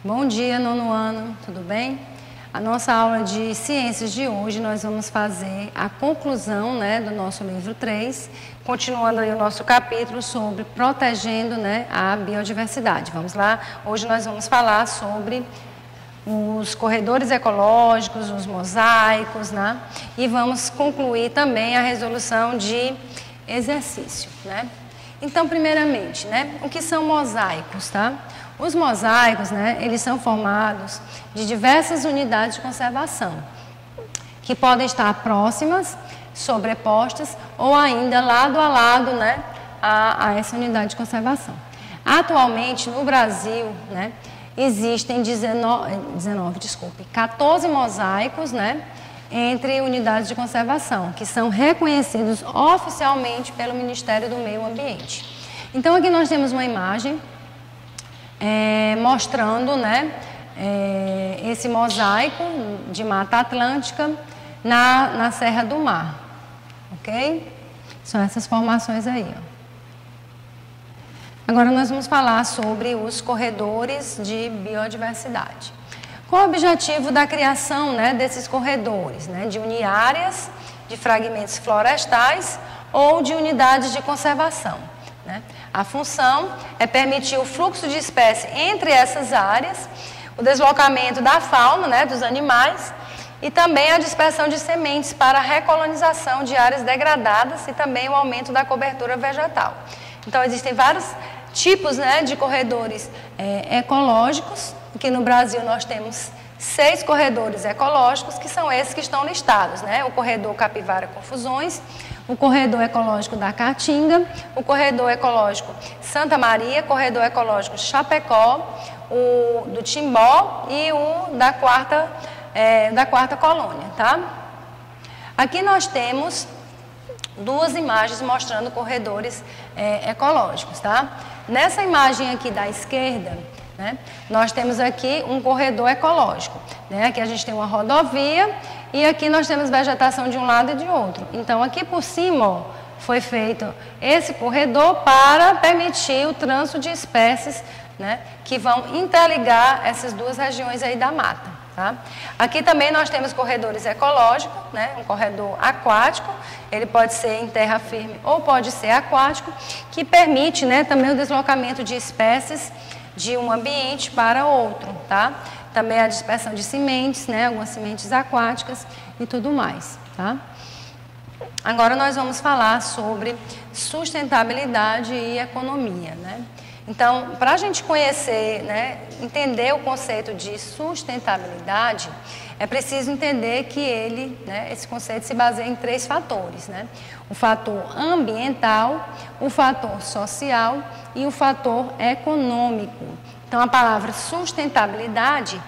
Bom dia, nono ano, tudo bem? A nossa aula de ciências de hoje, nós vamos fazer a conclusão, do nosso livro 3, continuando aí o nosso capítulo sobre protegendo, a biodiversidade. Vamos lá? Hoje nós vamos falar sobre os corredores ecológicos, os mosaicos, e vamos concluir também a resolução de exercício, Então, primeiramente, o que são mosaicos, Os mosaicos, eles são formados de diversas unidades de conservação, que podem estar próximas, sobrepostas ou ainda lado a lado, a essa unidade de conservação. Atualmente, no Brasil, existem 14 mosaicos, entre unidades de conservação, que são reconhecidos oficialmente pelo Ministério do Meio Ambiente. Então, aqui nós temos uma imagem mostrando, esse mosaico de Mata Atlântica na Serra do Mar, ok? São essas formações aí, ó. Agora nós vamos falar sobre os corredores de biodiversidade. Qual o objetivo da criação, desses corredores? De unir áreas de fragmentos florestais ou de unidades de conservação. A função é permitir o fluxo de espécies entre essas áreas, o deslocamento da fauna, dos animais, e também a dispersão de sementes para a recolonização de áreas degradadas e também o aumento da cobertura vegetal. Então, existem vários tipos, de corredores ecológicos. Aqui no Brasil nós temos 6 corredores ecológicos, que são esses que estão listados, O corredor Capivara Confusões, o corredor ecológico da Caatinga, o corredor ecológico Santa Maria, corredor ecológico Chapecó, o do Timbó e o da quarta colônia, Aqui nós temos duas imagens mostrando corredores ecológicos, Nessa imagem aqui da esquerda, nós temos aqui um corredor ecológico, Aqui a gente tem uma rodovia e aqui nós temos vegetação de um lado e de outro. Então, aqui por cima, foi feito esse corredor para permitir o trânsito de espécies, que vão interligar essas duas regiões aí da mata, Aqui também nós temos corredores ecológicos, um corredor aquático, ele pode ser em terra firme ou pode ser aquático, que permite, também o deslocamento de espécies de um ambiente para outro, Também a dispersão de sementes, algumas sementes aquáticas e tudo mais, Agora nós vamos falar sobre sustentabilidade e economia, Então, para a gente conhecer, entender o conceito de sustentabilidade, é preciso entender que esse conceito se baseia em 3 fatores, O fator ambiental, o fator social e o fator econômico. Então, a palavra sustentabilidade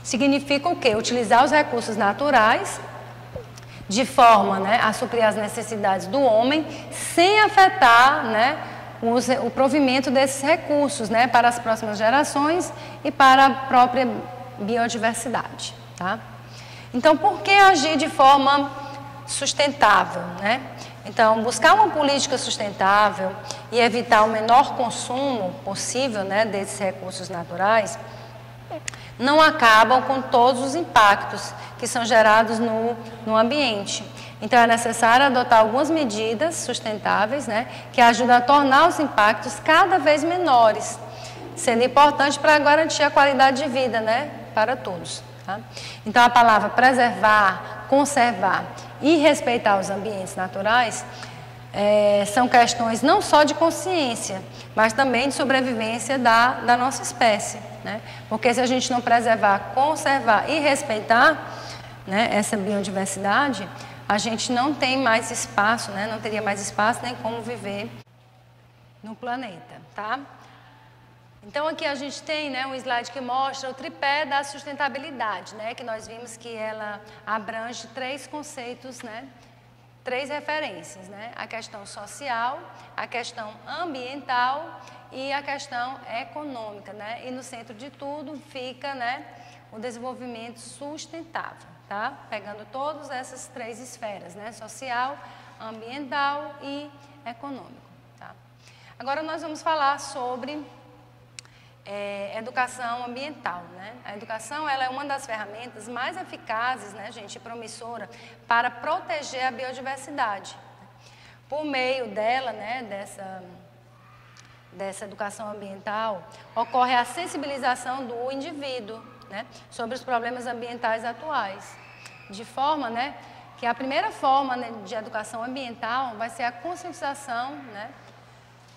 significa o quê? Utilizar os recursos naturais de forma a suprir as necessidades do homem, sem afetar o provimento desses recursos para as próximas gerações e para a própria biodiversidade. Então, por que agir de forma sustentável? Então, buscar uma política sustentável e evitar o menor consumo possível desses recursos naturais não acabam com todos os impactos que são gerados no ambiente. Então, é necessário adotar algumas medidas sustentáveis, que ajudam a tornar os impactos cada vez menores, sendo importante para garantir a qualidade de vida, para todos. Então, a palavra preservar, conservar e respeitar os ambientes naturais são questões não só de consciência, mas também de sobrevivência da nossa espécie. Porque se a gente não preservar, conservar e respeitar essa biodiversidade, a gente não tem mais espaço, não teria mais espaço nem como viver no planeta, Então, aqui a gente tem um slide que mostra o tripé da sustentabilidade, que nós vimos que ela abrange 3 conceitos, 3 referências, A questão social, a questão ambiental e a questão econômica, E no centro de tudo fica, o desenvolvimento sustentável, Pegando todas essas 3 esferas, social, ambiental e econômico, Agora nós vamos falar sobre educação ambiental, né? A educação ela é uma das ferramentas mais eficazes, né, gente, e promissora para proteger a biodiversidade. Por meio dela, né, dessa educação ambiental, ocorre a sensibilização do indivíduo, né, sobre os problemas ambientais atuais, de forma, né, que a primeira forma, né, de educação ambiental vai ser a conscientização, né,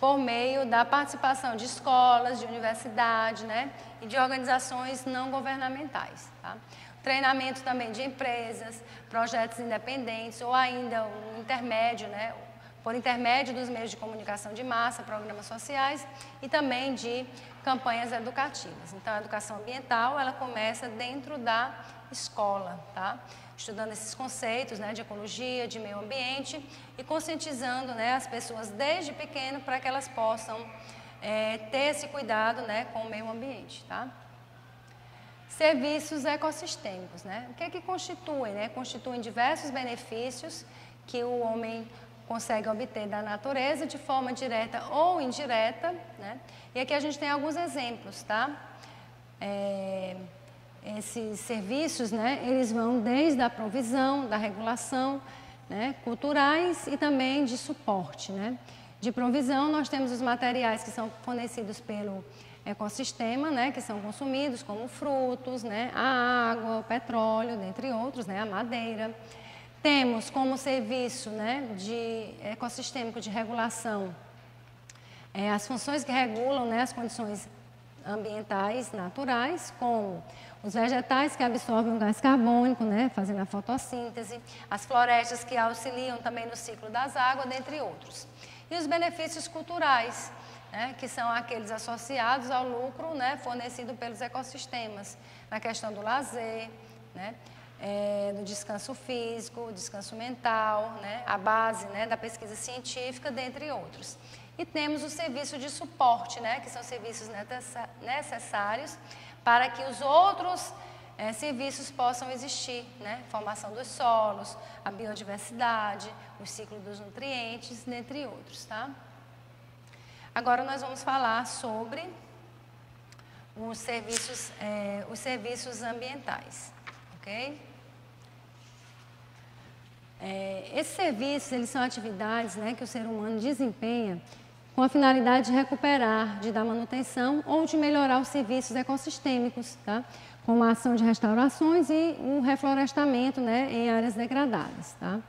por meio da participação de escolas, de universidades, né, e de organizações não governamentais. Tá? Treinamento também de empresas, projetos independentes ou ainda um intermédio, né, por intermédio dos meios de comunicação de massa, programas sociais e também de campanhas educativas. Então, a educação ambiental, ela começa dentro da escola, tá? Estudando esses conceitos, né, de ecologia, de meio ambiente e conscientizando, né, as pessoas desde pequeno para que elas possam ter esse cuidado, né, com o meio ambiente, tá? Serviços ecossistêmicos, né? O que é que constituem, né? Constituem diversos benefícios que o homem consegue obter da natureza de forma direta ou indireta, né? E aqui a gente tem alguns exemplos, tá? Esses serviços, né, eles vão desde a provisão, da regulação, né, culturais e também de suporte, né? De provisão, nós temos os materiais que são fornecidos pelo ecossistema, né, que são consumidos, como frutos, né, a água, o petróleo, dentre outros, né, a madeira. Temos como serviço, né, ecossistêmico de regulação as funções que regulam, né, as condições ambientais naturais, como os vegetais que absorvem o gás carbônico, né, fazendo a fotossíntese, as florestas que auxiliam também no ciclo das águas, dentre outros. E os benefícios culturais, né, que são aqueles associados ao lucro, né, fornecido pelos ecossistemas, na questão do lazer, né, do descanso físico, descanso mental, né, a base, né, da pesquisa científica, dentre outros. E temos o serviço de suporte, né, que são serviços necessários para que os outros serviços possam existir, né, formação dos solos, a biodiversidade, o ciclo dos nutrientes, dentre outros, tá? Agora nós vamos falar sobre os serviços ambientais, ok? Esses serviços, eles são atividades, né, que o ser humano desempenha com a finalidade de recuperar, de dar manutenção ou de melhorar os serviços ecossistêmicos, tá? Como a ação de restaurações e um reflorestamento, né, em áreas degradadas. Tá?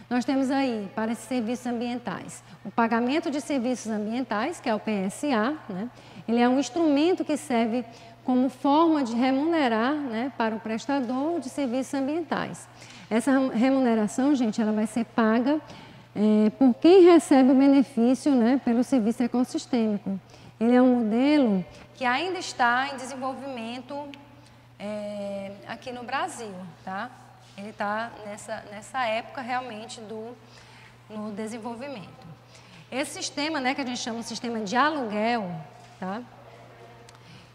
Nós temos aí, para esses serviços ambientais, o pagamento de serviços ambientais, que é o PSA, né? Ele é um instrumento que serve como forma de remunerar, né, para o prestador de serviços ambientais. Essa remuneração, gente, ela vai ser paga por quem recebe o benefício, né, pelo serviço ecossistêmico. Ele é um modelo que ainda está em desenvolvimento aqui no Brasil, tá? Ele está nessa época realmente no desenvolvimento. Esse sistema, né, que a gente chama de sistema de aluguel, tá?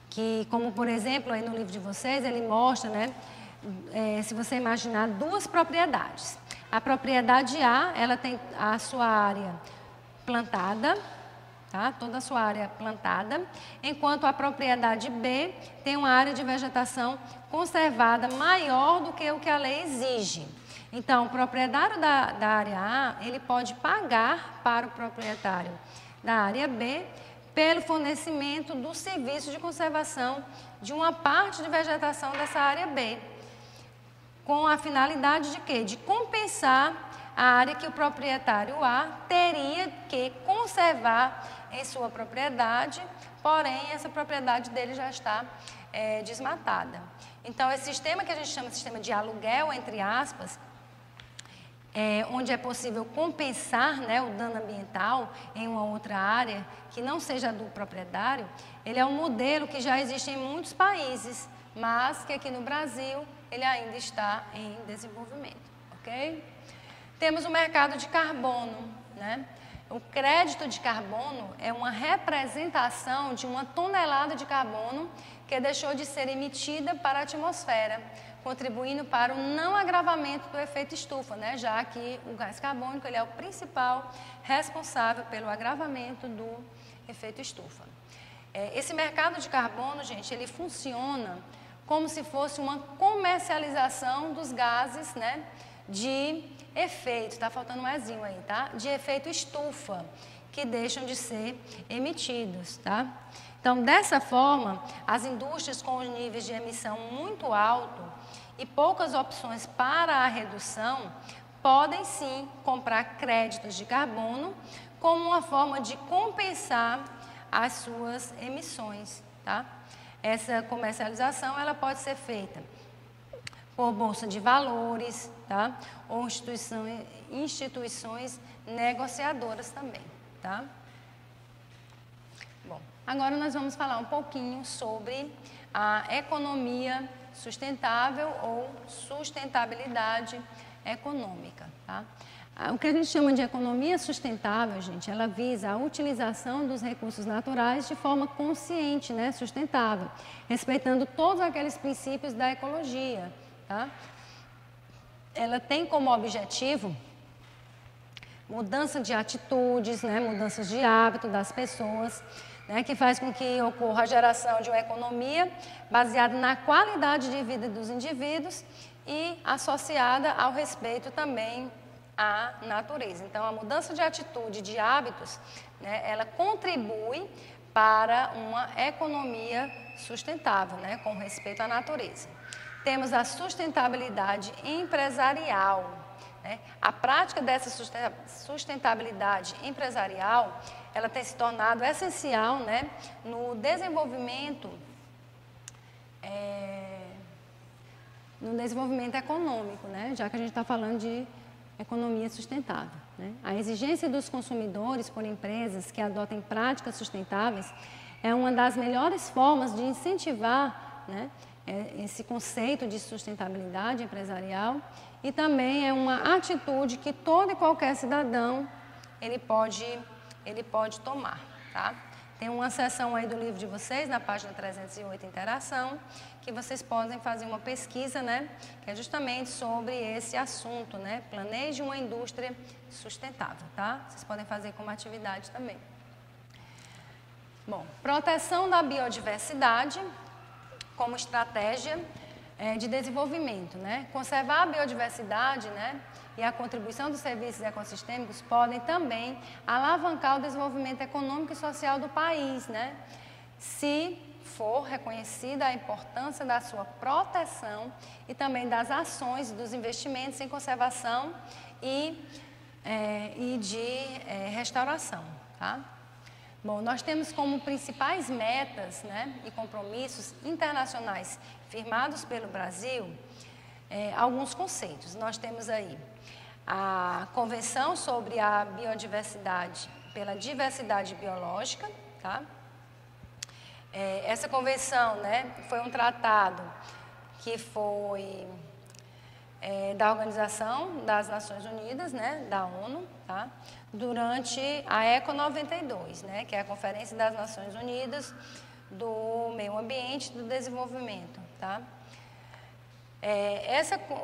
Que, como por exemplo, aí no livro de vocês, ele mostra, né, se você imaginar duas propriedades. A propriedade A, ela tem a sua área plantada, tá? Toda a sua área plantada, enquanto a propriedade B tem uma área de vegetação conservada maior do que o que a lei exige. Então, o proprietário da área A, ele pode pagar para o proprietário da área B pelo fornecimento do serviço de conservação de uma parte de vegetação dessa área B, com a finalidade de quê? De compensar a área que o proprietário A teria que conservar em sua propriedade, porém essa propriedade dele já está desmatada. Então, esse sistema que a gente chama de sistema de aluguel, entre aspas, onde é possível compensar, né, o dano ambiental em uma outra área que não seja do proprietário, ele é um modelo que já existe em muitos países, mas que aqui no Brasil ele ainda está em desenvolvimento, ok? Temos o mercado de carbono, né? O crédito de carbono é uma representação de uma tonelada de carbono que deixou de ser emitida para a atmosfera, contribuindo para o não agravamento do efeito estufa, né? Já que o gás carbônico ele é o principal responsável pelo agravamento do efeito estufa. Esse mercado de carbono, gente, ele funciona como se fosse uma comercialização dos gases, né, de efeito, está faltando um ezinho aí, tá? De efeito estufa, que deixam de ser emitidos, tá? Então, dessa forma, as indústrias com os níveis de emissão muito altos e poucas opções para a redução podem sim comprar créditos de carbono como uma forma de compensar as suas emissões, tá? Essa comercialização ela pode ser feita por bolsa de valores, tá? Ou instituições negociadoras também, tá? Bom, agora nós vamos falar um pouquinho sobre a economia sustentável ou sustentabilidade econômica, tá? O que a gente chama de economia sustentável, gente, ela visa a utilização dos recursos naturais de forma consciente, né, sustentável, respeitando todos aqueles princípios da ecologia, tá? Ela tem como objetivo mudança de atitudes, né, mudanças de hábito das pessoas, né, que faz com que ocorra a geração de uma economia baseada na qualidade de vida dos indivíduos e associada ao respeito também à natureza. Então, a mudança de atitude, de hábitos, né, ela contribui para uma economia sustentável, né, com respeito à natureza. Temos a sustentabilidade empresarial, né? A prática dessa sustentabilidade empresarial, ela tem se tornado essencial, né, no desenvolvimento econômico, né, já que a gente está falando de economia sustentável, né? A exigência dos consumidores por empresas que adotem práticas sustentáveis é uma das melhores formas de incentivar, né, esse conceito de sustentabilidade empresarial e também é uma atitude que todo e qualquer cidadão ele pode tomar, tá? Tem uma seção aí do livro de vocês, na página 308, Interação, que vocês podem fazer uma pesquisa, né, que é justamente sobre esse assunto, né, planeje uma indústria sustentável, tá? Vocês podem fazer como atividade também. Bom, proteção da biodiversidade como estratégia de desenvolvimento, né? Conservar a biodiversidade, né, e a contribuição dos serviços ecossistêmicos podem também alavancar o desenvolvimento econômico e social do país, né? Se for reconhecida a importância da sua proteção e também das ações dos investimentos em conservação e de restauração, tá? Bom, nós temos como principais metas, né, e compromissos internacionais firmados pelo Brasil alguns conceitos. Nós temos aí a Convenção sobre a Biodiversidade pela Diversidade Biológica, tá? Essa convenção, né, foi um tratado que foi da Organização das Nações Unidas, né, da ONU, tá? Durante a ECO 92, né, que é a Conferência das Nações Unidas do Meio Ambiente e do Desenvolvimento, tá?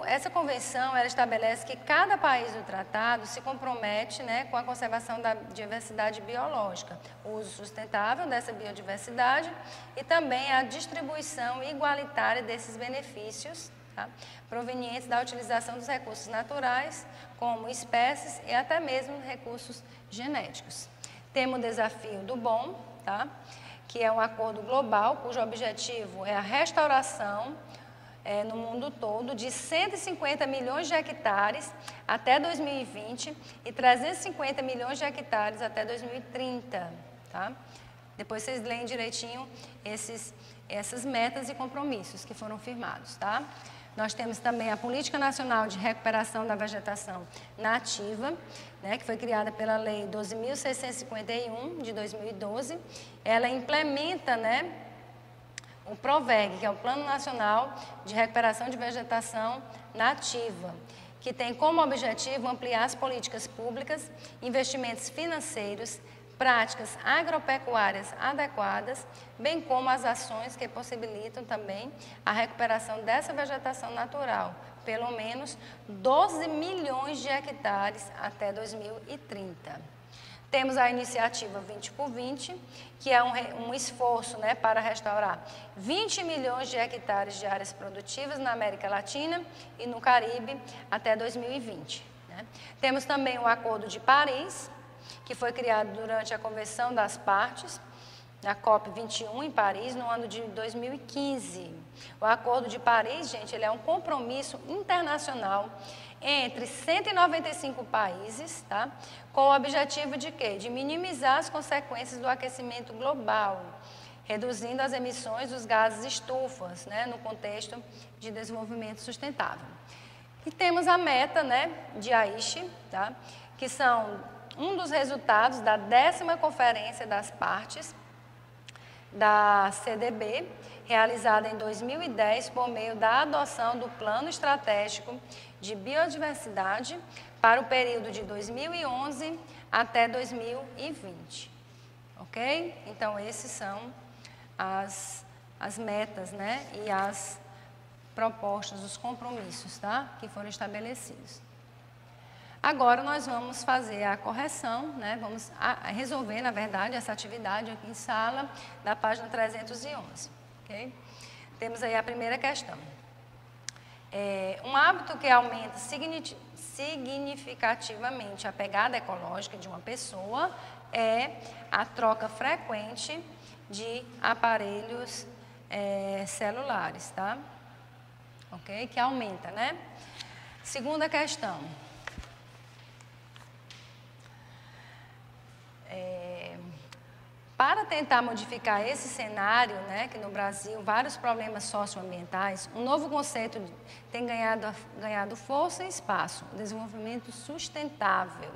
Essa convenção ela estabelece que cada país do tratado se compromete, né, com a conservação da diversidade biológica, o uso sustentável dessa biodiversidade e também a distribuição igualitária desses benefícios, tá, provenientes da utilização dos recursos naturais, como espécies e até mesmo recursos genéticos. Temos o desafio do BOM, tá, que é um acordo global cujo objetivo é a restauração no mundo todo de 150 milhões de hectares até 2020 e 350 milhões de hectares até 2030. Tá? Depois vocês leem direitinho essas metas e compromissos que foram firmados. Tá? Nós temos também a Política Nacional de Recuperação da Vegetação Nativa, né, que foi criada pela Lei 12.651, de 2012. Ela implementa, né, o PROVEG, que é o Plano Nacional de Recuperação de Vegetação Nativa, que tem como objetivo ampliar as políticas públicas, investimentos financeiros, práticas agropecuárias adequadas, bem como as ações que possibilitam também a recuperação dessa vegetação natural, pelo menos 12 milhões de hectares até 2030. Temos a iniciativa 20 por 20, que é um esforço, né, para restaurar 20 milhões de hectares de áreas produtivas na América Latina e no Caribe até 2020. Né? Temos também o Acordo de Paris, que foi criado durante a Convenção das Partes, na COP21 em Paris, no ano de 2015. O Acordo de Paris, gente, ele é um compromisso internacional entre 195 países, tá? Com o objetivo de quê? De minimizar as consequências do aquecimento global, reduzindo as emissões dos gases estufas, né, no contexto de desenvolvimento sustentável. E temos a meta, né, de Aichi, tá? Que são um dos resultados da 10ª Conferência das Partes da CDB, realizada em 2010 por meio da adoção do Plano Estratégico de Biodiversidade para o período de 2011 até 2020, ok? Então, esses são as metas, né, e as propostas, os compromissos, tá, que foram estabelecidos. Agora, nós vamos fazer a correção, né, vamos resolver, na verdade, essa atividade aqui em sala, da página 311, ok? Temos aí a primeira questão. Um hábito que aumenta significativamente a pegada ecológica de uma pessoa é a troca frequente de aparelhos celulares, tá? Ok? Que aumenta, né? Segunda questão. Para tentar modificar esse cenário, né, que no Brasil vários problemas socioambientais, um novo conceito tem ganhado força e espaço, o desenvolvimento sustentável.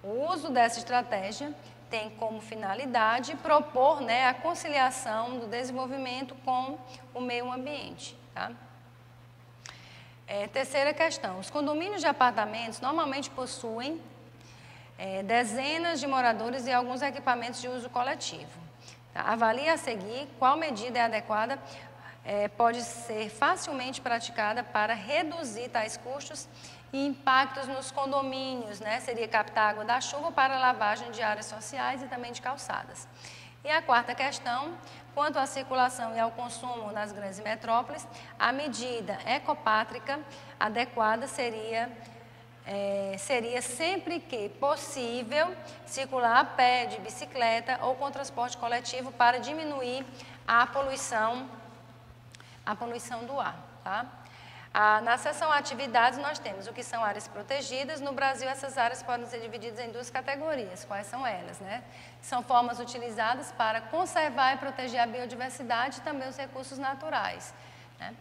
O uso dessa estratégia tem como finalidade propor, né, a conciliação do desenvolvimento com o meio ambiente. Tá? Terceira questão, os condomínios de apartamentos normalmente possuem dezenas de moradores e alguns equipamentos de uso coletivo. Tá? Avalie a seguir qual medida é adequada, pode ser facilmente praticada para reduzir tais custos e impactos nos condomínios, né? Seria captar água da chuva para lavagem de áreas sociais e também de calçadas. E a quarta questão, quanto à circulação e ao consumo nas grandes metrópoles, a medida ecopátrica adequada seria sempre que possível circular a pé, de bicicleta ou com transporte coletivo para diminuir a poluição do ar. Tá? Na seção atividades nós temos o que são áreas protegidas. No Brasil essas áreas podem ser divididas em duas categorias. Quais são elas? Né? São formas utilizadas para conservar e proteger a biodiversidade e também os recursos naturais. Né?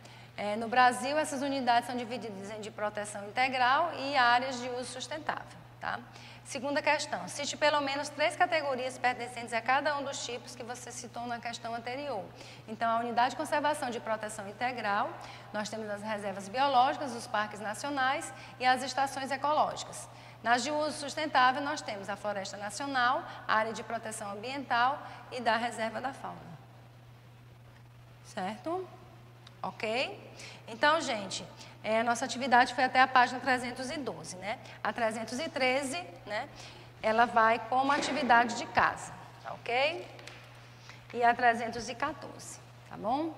No Brasil, essas unidades são divididas em de proteção integral e áreas de uso sustentável. Tá? Segunda questão, cite pelo menos 3 categorias pertencentes a cada um dos tipos que você citou na questão anterior. Então, a unidade de conservação de proteção integral, nós temos as reservas biológicas, os parques nacionais e as estações ecológicas. Nas de uso sustentável, nós temos a Floresta Nacional, a área de proteção ambiental e da Reserva da Fauna. Certo? Ok? Então, gente, a nossa atividade foi até a página 312, né? A 313, né? Ela vai como atividade de casa, tá ok? E a 314, tá bom?